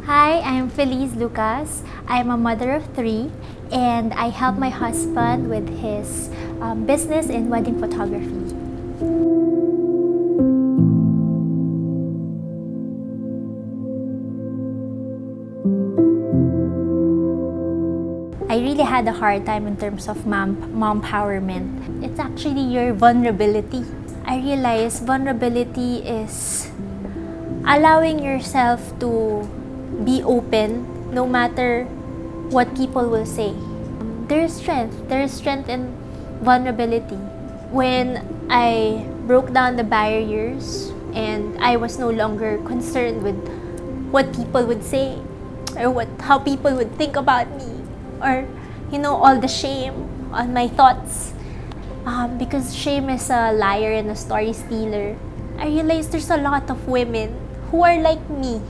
Hi, I'm Feliz Lucas. I'm a mother of three, and I help my husband with his business in wedding photography. I really had a hard time in terms of mompowerment. It's actually your vulnerability. I realized vulnerability is allowing yourself to be open no matter what people will say. There is strength in vulnerability. When I broke down the barriers and I was no longer concerned with what people would say or how people would think about me, or all the shame on my thoughts, because shame is a liar and a story stealer. I realized there's a lot of women who are like me.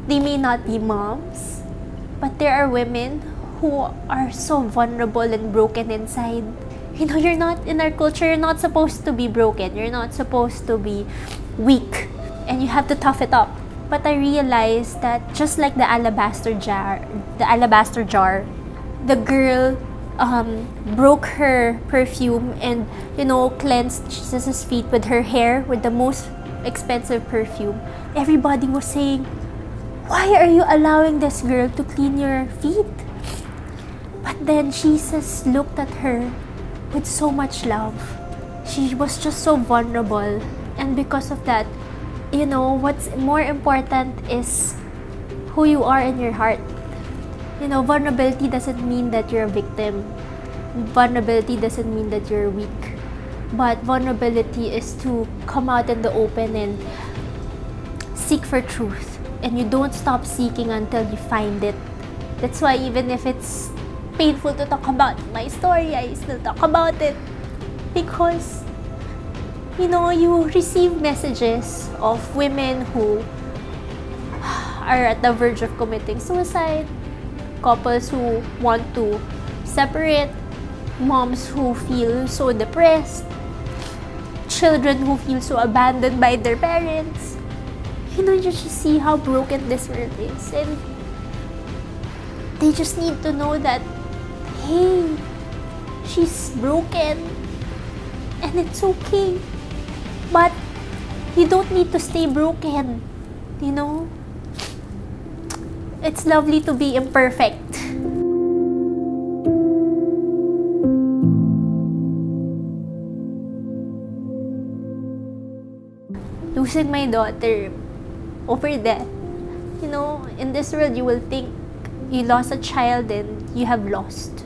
They may not be moms, but there are women who are so vulnerable and broken inside. You're not, in our culture, you're not supposed to be broken. You're not supposed to be weak, and you have to tough it up. But I realized that just like the alabaster jar, the girl broke her perfume and cleansed Jesus' feet with her hair with the most expensive perfume. Everybody was saying, "Why are you allowing this girl to clean your feet?" But then Jesus looked at her with so much love. She was just so vulnerable, and because of that, what's more important is who you are in your heart. Vulnerability doesn't mean that you're a victim. Vulnerability doesn't mean that you're weak. But vulnerability is to come out in the open and seek for truth. And you don't stop seeking until you find it. That's why even if it's painful to talk about my story, I still talk about it. Because you receive messages of women who are at the verge of committing suicide, couples who want to separate, moms who feel so depressed, children who feel so abandoned by their parents. You just see how broken this world is, and they just need to know that, hey, she's broken and it's okay. But you don't need to stay broken, It's lovely to be imperfect. Losing my daughter over death. In this world, you will think you lost a child and you have lost.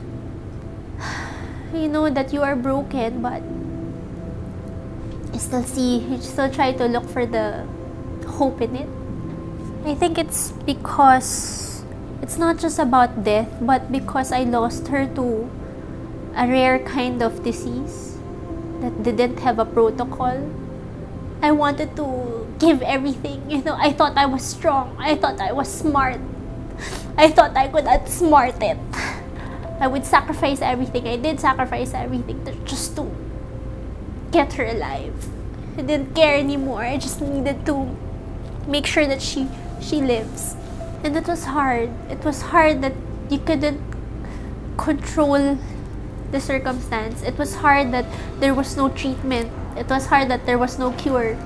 You know that you are broken, but you still try to look for the hope in it. I think it's because it's not just about death, but because I lost her to a rare kind of disease that didn't have a protocol. I wanted to give everything. I thought I was strong. I thought I was smart. I thought I could outsmart it. I would sacrifice everything. I did sacrifice everything just to get her alive. I didn't care anymore. I just needed to make sure that she lives. And it was hard. It was hard that you couldn't control the circumstance. It was hard that there was no treatment. It was hard that there was no cure.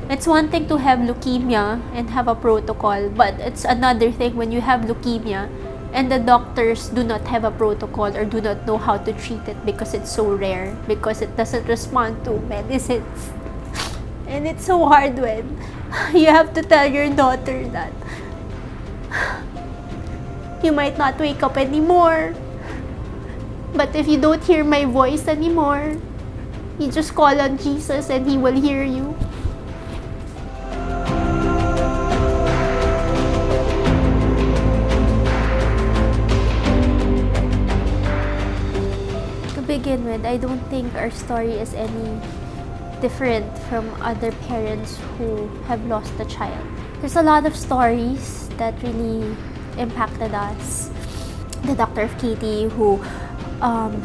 It's one thing to have leukemia and have a protocol, but it's another thing when you have leukemia and the doctors do not have a protocol or do not know how to treat it because it's so rare, because it doesn't respond to medicines. And it's so hard when you have to tell your daughter that you might not wake up anymore. But if you don't hear my voice anymore, you just call on Jesus and He will hear you. To begin with, I don't think our story is any different from other parents who have lost a child. There's a lot of stories that really impacted us. The doctor of Katie, who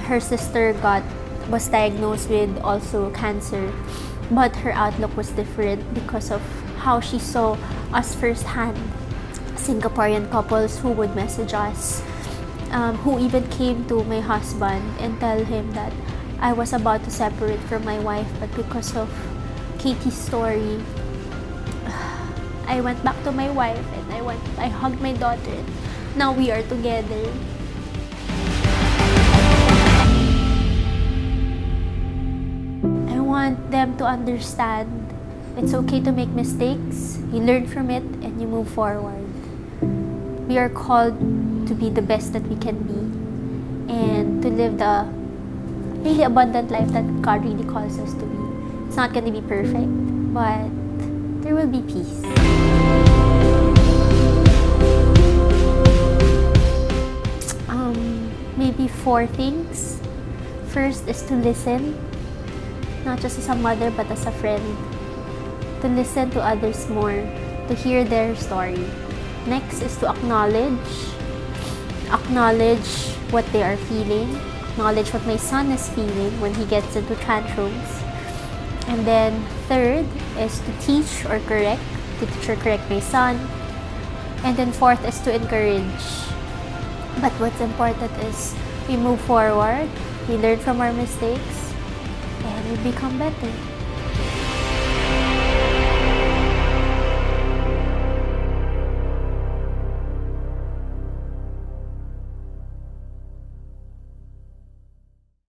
her sister was diagnosed with also cancer, but her outlook was different because of how she saw us firsthand. Singaporean couples who would message us, who even came to my husband and tell him that I was about to separate from my wife, but because of Katie's story, I went back to my wife and I hugged my daughter. Now we are together. I want them to understand it's okay to make mistakes, you learn from it, and you move forward. We are called to be the best that we can be and to live the really abundant life that God really calls us to be. It's not going to be perfect, but there will be peace. Maybe 4 things. First is to listen, not just as a mother but as a friend. To listen to others more, to hear their story. Next is to acknowledge what they are feeling, acknowledge what my son is feeling when he gets into tantrums. And then third is to teach or correct my son. And then fourth is to encourage. But what's important is we move forward, we learn from our mistakes, and we become better.